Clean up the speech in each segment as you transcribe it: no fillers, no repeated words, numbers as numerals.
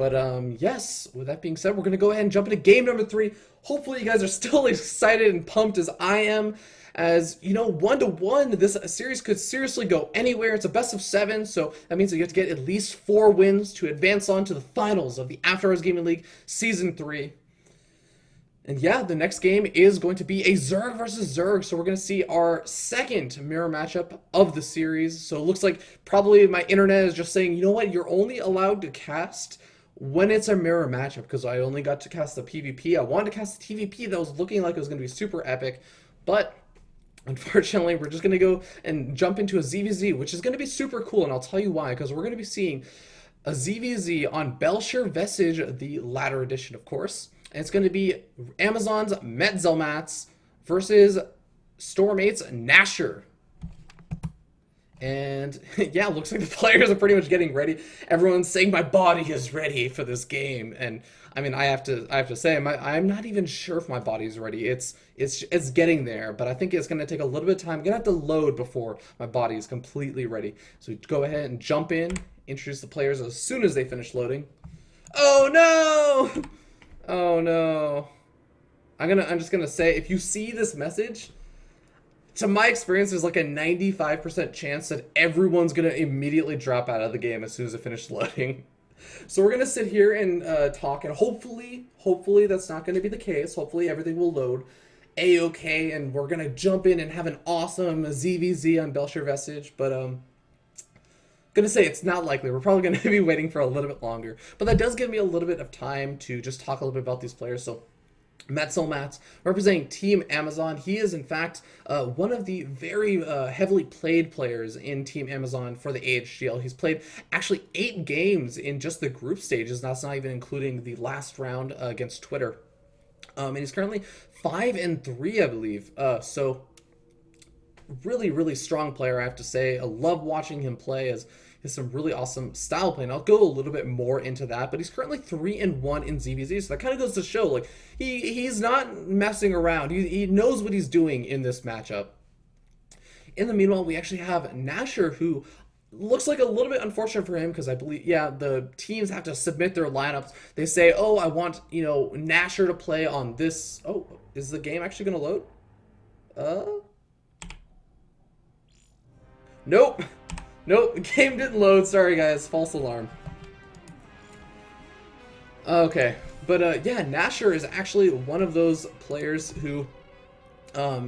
But yes, with that being said, we're going to go ahead and jump into game number 3. Hopefully you guys are still excited and pumped as I am. As you know, 1-1, this series could seriously go anywhere. It's a best of 7, so that means that you have to get at least 4 wins to advance on to the finals of the After Hours Gaming League Season 3. And yeah, the next game is going to be a Zerg versus Zerg. So we're going to see our second mirror matchup of the series. So it looks like probably my internet is just saying, you know what, you're only allowed to cast when it's a mirror matchup, because I only got to cast the PvP. I wanted to cast the TvP that was looking like it was going to be super epic, but unfortunately, we're just going to go and jump into a ZVZ, which is going to be super cool, and I'll tell you why, because we're going to be seeing a ZVZ on Belcher Vestige, the latter edition, of course. And it's going to be Amazon's Metzelmats versus Storm8's Nasher. And yeah, looks like the players are pretty much getting ready. Everyone's saying my body is ready for this game, and I mean, I have to say, I'm not even sure if my body's ready. It's getting there, but I think it's gonna take a little bit of time. I'm gonna have to load before my body is completely ready. So go ahead and jump in, introduce the players as soon as they finish loading. Oh no! Oh no! I'm just gonna say, if you see this message, to my experience, there's like a 95% chance that everyone's going to immediately drop out of the game as soon as it finishes loading. So we're going to sit here and talk, and hopefully that's not going to be the case. Hopefully everything will load A-okay, and we're going to jump in and have an awesome ZVZ on Belcher Vestige, but going to say it's not likely. We're probably going to be waiting for a little bit longer. But that does give me a little bit of time to just talk a little bit about these players, so Metzelmats, representing Team Amazon. He is, in fact, one of the very heavily played players in Team Amazon for the AHGL. He's played actually 8 games in just the group stages. That's not even including the last round against Twitter. And he's currently 5-3, I believe. So really, really strong player, I have to say. I love watching him play, as has some really awesome style play, and I'll go a little bit more into that. But he's currently 3-1 in ZVZ, so that kind of goes to show, like, he's not messing around. He knows what he's doing in this matchup. In the meanwhile, we actually have Nasher, who looks like a little bit unfortunate for him, because I believe, yeah, the teams have to submit their lineups. They say, oh, I want, you know, Nasher to play on this. Oh, is the game actually going to load? Nope. Nope, the game didn't load. Sorry, guys. False alarm. Okay. But, yeah, Nasher is actually one of those players who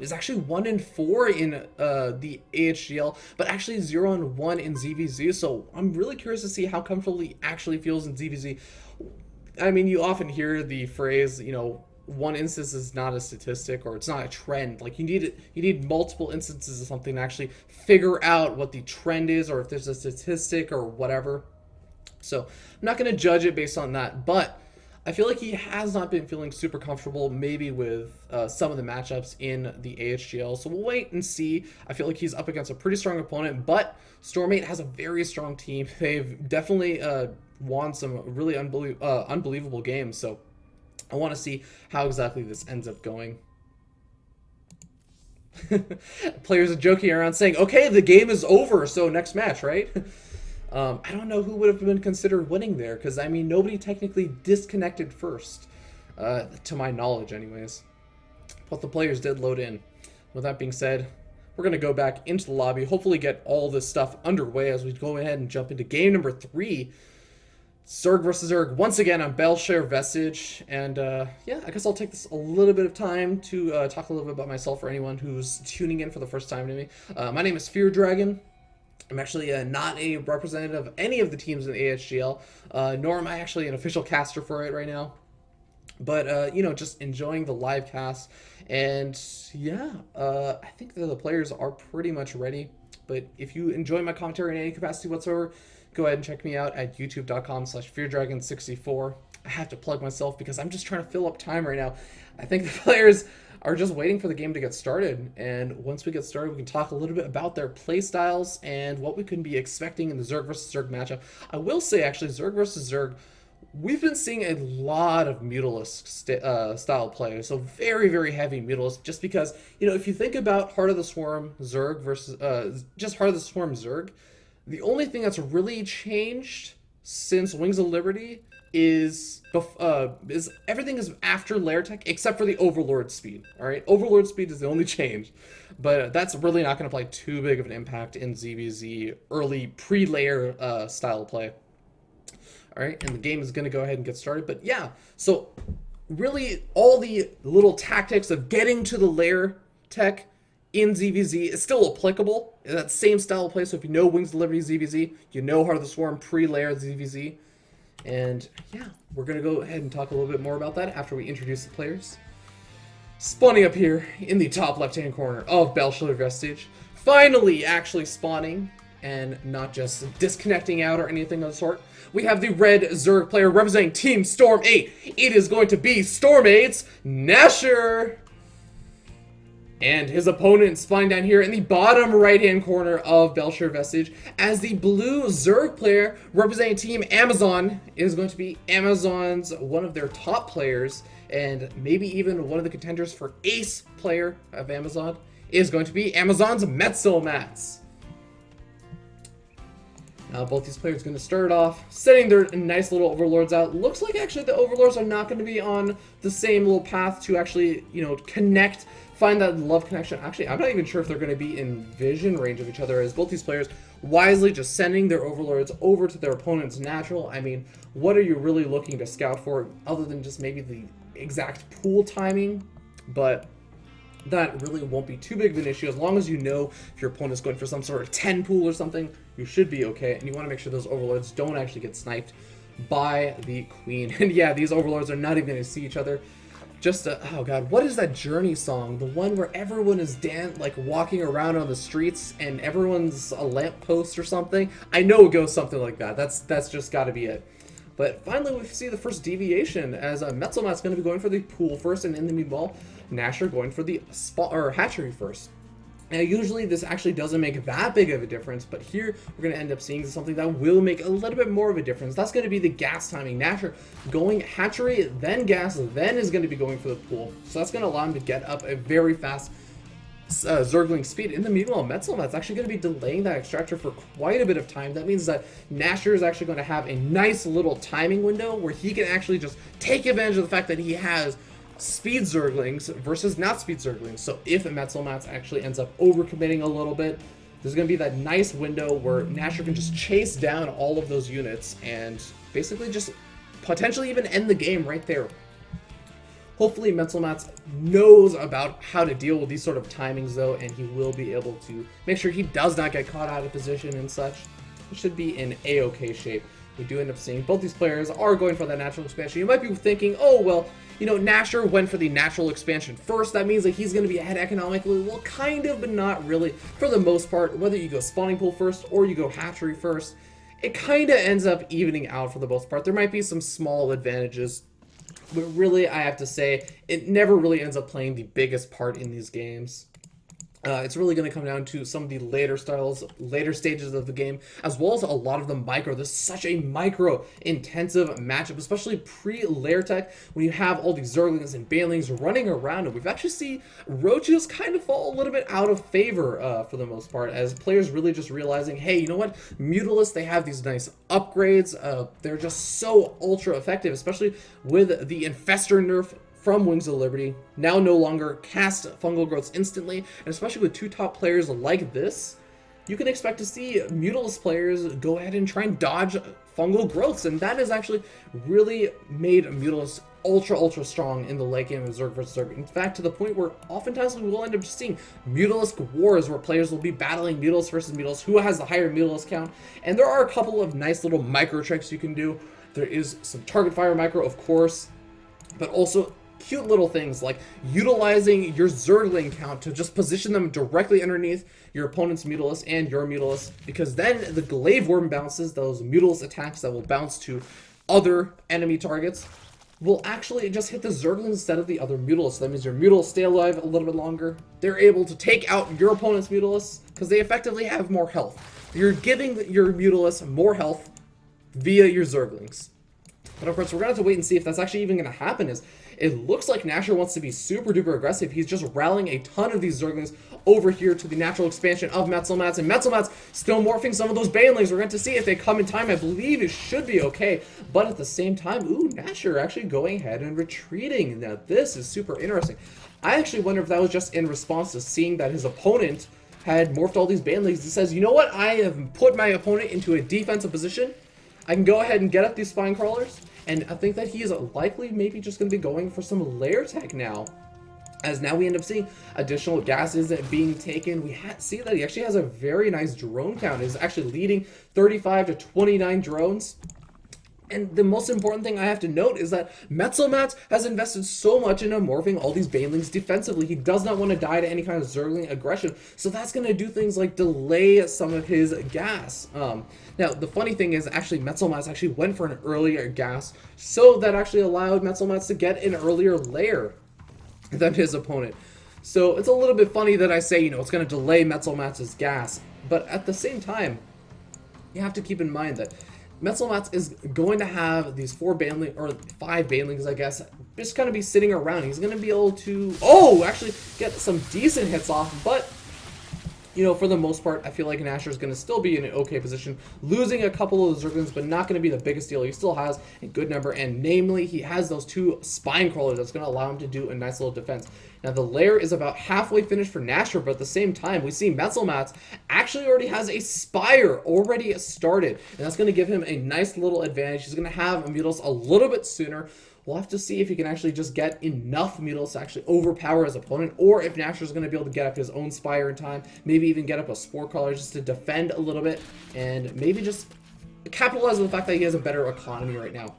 is actually 1-4 in the AHGL, but actually 0-1 in ZVZ. So I'm really curious to see how comfortable he actually feels in ZVZ. I mean, you often hear the phrase, you know, one instance is not a statistic, or it's not a trend. Like, you need multiple instances of something to actually figure out what the trend is, or if there's a statistic or whatever. So I'm not going to judge it based on that, but I feel like he has not been feeling super comfortable maybe with some of the matchups in the AHGL. So we'll wait and see. I feel like he's up against a pretty strong opponent, but Storm8 has a very strong team. They've definitely won some really unbelievable games. So I want to see how exactly this ends up going. Players are joking around saying, okay, the game is over, so next match, right? I don't know who would have been considered winning there, because, I mean, nobody technically disconnected first, to my knowledge anyways. But the players did load in. With that being said, we're going to go back into the lobby, hopefully get all this stuff underway as we go ahead and jump into game number 3. Zerg versus Zerg, once again on Belcher Vestige, and yeah, I guess I'll take this a little bit of time to talk a little bit about myself for anyone who's tuning in for the first time to me. My name is Fear Dragon. I'm actually not a representative of any of the teams in the AHGL, nor am I actually an official caster for it right now. But, you know, just enjoying the live cast, and yeah, I think that the players are pretty much ready. But if you enjoy my commentary in any capacity whatsoever, go ahead and check me out at youtube.com/feardragon64. I have to plug myself because I'm just trying to fill up time right now. I think the players are just waiting for the game to get started, and once we get started, we can talk a little bit about their play styles and what we can be expecting in the Zerg versus Zerg matchup. I will say, actually, Zerg versus Zerg, we've been seeing a lot of Mutalisk style play, so very, very heavy Mutalisk, just because, you know, if you think about Heart of the Swarm Zerg versus just Heart of the Swarm Zerg, the only thing that's really changed since Wings of Liberty is everything is after lair tech except for the Overlord speed. All right, Overlord speed is the only change, but that's really not going to play too big of an impact in ZVZ early pre-layer style play. All right, and the game is going to go ahead and get started. But yeah, so really all the little tactics of getting to the lair tech in ZVZ is still applicable. That same style of play. So if you know Wings of Liberty ZVZ, you know Heart of the Swarm pre-layer ZVZ. And yeah, we're going to go ahead and talk a little bit more about that after we introduce the players. Spawning up here in the top left-hand corner of Belshazzar Vestige. Finally actually spawning and not just disconnecting out or anything of the sort. We have the red Zerg player representing Team Storm8. It is going to be Storm8's Nasher. And his opponent spawning down here in the bottom right-hand corner of Belshazzar Vestige as the blue Zerg player representing Team Amazon is going to be Amazon's one of their top players and maybe even one of the contenders for ace player of Amazon is going to be Amazon's Metzelmats. Now both these players are going to start off setting their nice little overlords out. Looks like actually the overlords are not going to be on the same little path to actually, you know, connect, find that love connection. Actually, I'm not even sure if they're going to be in vision range of each other, as both these players wisely just sending their overlords over to their opponent's natural. I mean, what are you really looking to scout for other than just maybe the exact pool timing? But that really won't be too big of an issue as long as you know if your opponent's going for some sort of 10 pool or something, you should be okay. And you want to make sure those overlords don't actually get sniped by the queen. And yeah, these overlords are not even going to see each other. Just oh god, what is that Journey song? The one where everyone is like walking around on the streets and everyone's a lamppost or something? I know it goes something like that. That's just got to be it. But finally, we see the first deviation as Metzelmat's going to be going for the pool first, and in the meanwhile, Nasher going for the hatchery first. Now, usually this actually doesn't make that big of a difference, but here we're going to end up seeing something that will make a little bit more of a difference. That's going to be the gas timing. Nasher going hatchery, then gas, then is going to be going for the pool. So that's going to allow him to get up a very fast Zergling speed. In the meanwhile, Metzelmat's actually going to be delaying that extractor for quite a bit of time. That means that Nasher is actually going to have a nice little timing window where he can actually just take advantage of the fact that he has speed Zerglings versus not speed Zerglings. So if Metzelmat's actually ends up overcommitting a little bit, there's going to be that nice window where Nasher can just chase down all of those units and basically just potentially even end the game right there. Hopefully Metzelmat's knows about how to deal with these sort of timings though, and he will be able to make sure he does not get caught out of position and such. It should be in a-okay shape. We do end up seeing both these players are going for that natural expansion. You might be thinking, oh, well, you know, Nasher went for the natural expansion first. That means that he's going to be ahead economically. Well, kind of, but not really. For the most part, whether you go spawning pool first or you go hatchery first, it kind of ends up evening out for the most part. There might be some small advantages, but really, I have to say, it never really ends up playing the biggest part in these games. It's really going to come down to some of the later stages of the game, as well as a lot of the micro. This is such a micro-intensive matchup, especially pre-lair tech, when you have all these Zerglings and Banelings running around, and we've actually seen Roaches kind of fall a little bit out of favor for the most part, as players really just realizing, hey, you know what? Mutalisks, they have these nice upgrades. They're just so ultra effective, especially with the Infestor nerf from Wings of Liberty, now no longer cast fungal growths instantly, and especially with two top players like this, you can expect to see Mutalisks players go ahead and try and dodge fungal growths, and that has actually really made Mutalisks ultra strong in the late game of Zerg vs. Zerg. In fact, to the point where oftentimes we will end up seeing Mutalisk wars where players will be battling Mutalisk versus Mutalisk, who has the higher Mutalisk count, and there are a couple of nice little micro tricks you can do. There is some target fire micro, of course, but also cute little things like utilizing your Zergling count to just position them directly underneath your opponent's Mutalisk and your Mutalisk, because then the Glaive Worm bounces, those Mutalisk attacks that will bounce to other enemy targets, will actually just hit the Zerglings instead of the other Mutalisks. That means your Mutalisks stay alive a little bit longer. They're able to take out your opponent's Mutalisks because they effectively have more health. You're giving your Mutalisks more health via your Zerglings. But of course, we're going to have to wait and see if that's actually even going to happen. Is it looks like Nashor wants to be super duper aggressive. He's just rallying a ton of these Zerglings over here to the natural expansion of Metzelmats. And Metzelmats still morphing some of those Banelings. We're going to see if they come in time. I believe it should be okay. But at the same time, ooh, Nashor actually going ahead and retreating. Now, this is super interesting. I actually wonder if that was just in response to seeing that his opponent had morphed all these Banelings. He says, you know what? I have put my opponent into a defensive position. I can go ahead and get up these Spine Crawlers. And I think that he is likely maybe just going to be going for some lair tech now. As now we end up seeing additional gases being taken. We see that he actually has a very nice drone count. He's actually leading 35 to 29 drones. And the most important thing I have to note is that Metzelmats has invested so much into morphing all these Banelings defensively. He does not want to die to any kind of Zergling aggression. So that's going to do things like delay some of his gas. Now, the funny thing is actually Metzelmats actually went for an earlier gas. So that actually allowed Metzelmats to get an earlier lair than his opponent. So it's a little bit funny that I say, you know, it's going to delay Metzelmats' gas. But at the same time, you have to keep in mind that Metzelmats is going to have these 4 Banelings, or 5 Banelings, I guess, just going to be sitting around. He's going to be able to, actually get some decent hits off, but, you know, for the most part, I feel like Nashor is going to still be in an okay position, losing a couple of the Zerglings, but not going to be the biggest deal. He still has a good number, and namely, he has those 2 Spine Crawlers that's going to allow him to do a nice little defense. Now, the lair is about halfway finished for Nashor, but at the same time, we see Metzelmats actually already has a Spire already started, and that's going to give him a nice little advantage. He's going to have Mutos a little bit sooner. We'll have to see if he can actually just get enough Mutos to actually overpower his opponent, or if Nashor is going to be able to get up his own Spire in time, maybe even get up a Spore Crawler just to defend a little bit, and maybe just capitalize on the fact that he has a better economy right now.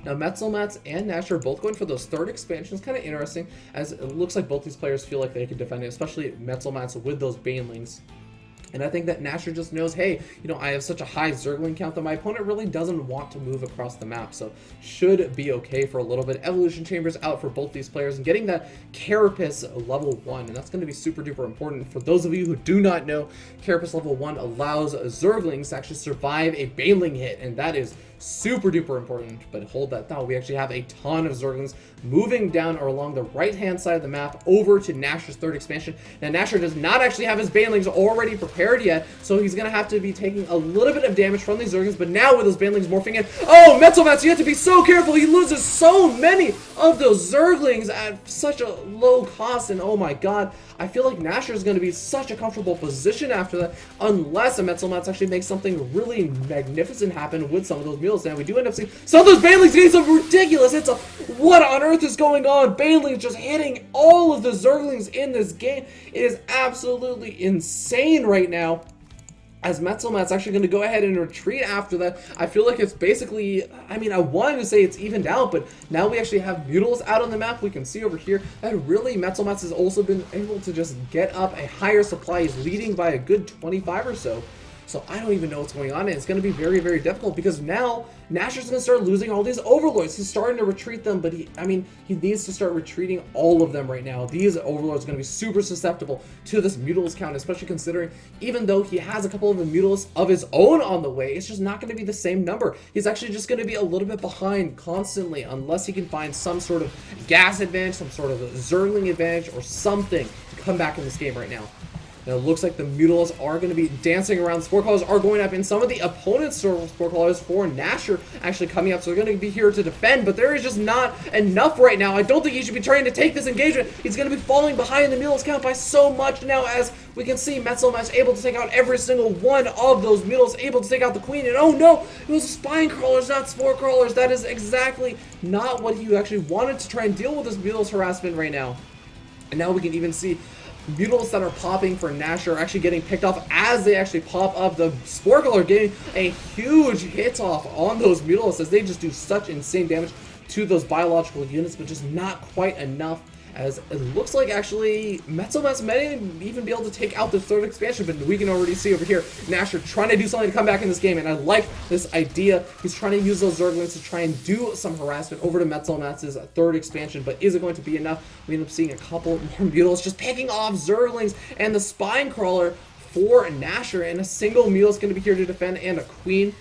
Now, Metzelmats and Nashor are both going for those 3rd expansions. Kind of interesting, as it looks like both these players feel like they can defend it, especially Metzelmats with those Banelings. And I think that Nashor just knows, hey, you know, I have such a high Zergling count that my opponent really doesn't want to move across the map. So should be okay for a little bit. Evolution Chambers out for both these players and getting that Carapace level 1. And that's going to be super duper important. For those of you who do not know, Carapace level 1 allows Zerglings to actually survive a Baneling hit. And that is super duper important. But hold that thought, we actually have a ton of Zerglings moving down or along the right hand side of the map over to Nashor's 3rd expansion. Now Nashor does not actually have his Banelings already prepared yet, so he's gonna have to be taking a little bit of damage from these Zerglings. But now with those Banelings morphing in, oh, Metzelmats, you have to be so careful. He loses so many of those Zerglings at such a low cost, and oh my god, I feel like Nashor is going to be such a comfortable position after that, unless a Metzelmats actually makes something really magnificent happen with some of those mules. Now, we do end up seeing some of those Banelings getting some ridiculous hits. What on earth is going on? Banelings just hitting all of the Zerglings in this game. It is absolutely insane right now. As Metzelmat's actually going to go ahead and retreat after that. I feel like it's basically, I mean, I wanted to say it's evened out, but now we actually have Mules out on the map. We can see over here that really Metzelmat's has also been able to just get up a higher supply. He's leading by a good 25 or so. So I don't even know what's going on, and it's going to be very, very difficult because now Nashor's going to start losing all these Overlords. He's starting to retreat them, but he needs to start retreating all of them right now. These Overlords are going to be super susceptible to this Mutalisk count, especially considering even though he has a couple of Mutalisk of his own on the way, it's just not going to be the same number. He's actually just going to be a little bit behind constantly unless he can find some sort of gas advantage, some sort of Zergling advantage, or something to come back in this game right now. Now, it looks like the Mutals are going to be dancing around. Spore Crawlers are going up, and some of the opponent's Spore Crawlers for Nashor actually coming up, so they're going to be here to defend, but there is just not enough right now. I don't think he should be trying to take this engagement. He's going to be falling behind the Mutals count by so much now, as we can see Metzelmats able to take out every single one of those Mutals, able to take out the Queen, and oh no, it was Spine Crawlers, not Spore Crawlers. That is exactly not what he actually wanted to try and deal with this Mutals harassment right now. And now we can even see Mutals that are popping for Nashor are actually getting picked off as they actually pop up. The Spore Crawler getting a huge hit off on those Mutals as they just do such insane damage to those biological units, but just not quite enough, as it looks like actually Metzelmats may even be able to take out the 3rd expansion, but we can already see over here Nashor trying to do something to come back in this game, and I like this idea. He's trying to use those Zerglings to try and do some harassment over to Metzelmats' 3rd expansion, but is it going to be enough? We end up seeing a couple more Mutals just picking off Zerglings and the Spine Crawler for Nashor, and a single Mutals is going to be here to defend, and a Queen.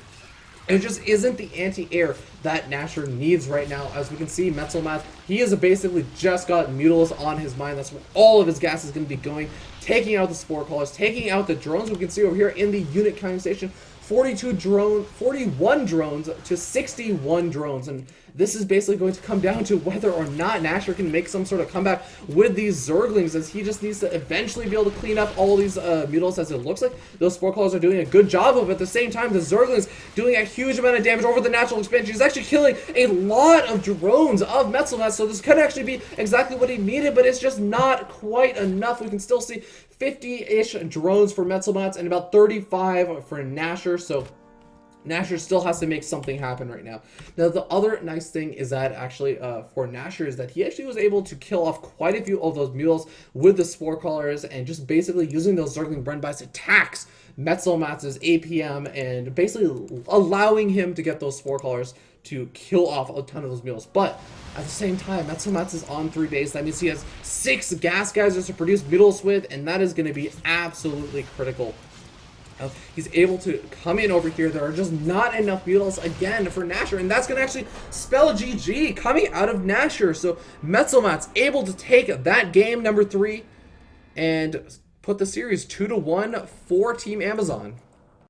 It just isn't the anti-air that Nasher needs right now. As we can see, Metzelmath, he has basically just got Mutals on his mind. That's where all of his gas is going to be going, taking out the Spore Callers, taking out the drones. We can see over here in the unit counting station, 41 drones to 61 drones, and this is basically going to come down to whether or not Nasher can make some sort of comeback with these Zerglings, as he just needs to eventually be able to clean up all these Mutals, as it looks like those Spore Callers are doing a good job of it. At the same time, the Zerglings doing a huge amount of damage over the natural expansion. He's actually killing a lot of drones of Metzelmath, so this could actually be exactly what he needed, but it's just not quite enough. We can still see 50-ish drones for Metzelmath and about 35 for Nasher, so Nasher still has to make something happen right now. Now, the other nice thing is that actually for Nasher is that he actually was able to kill off quite a few of those Mutals with the Spore Callers and just basically using those Zergling Brennbites to tax Metzelmath's APM and basically allowing him to get those Spore Callers to kill off a ton of those Mutals. But at the same time, Metzelmath is on 3 base. That means he has 6 gas geysers to produce Mutals with, and that is going to be absolutely critical. He's able to come in over here. There are just not enough Mutals again for Nasher, and that's going to actually spell GG coming out of Nasher. So Metzelmath's able to take that game number 3 and put the series 2-1 for Team Amazon.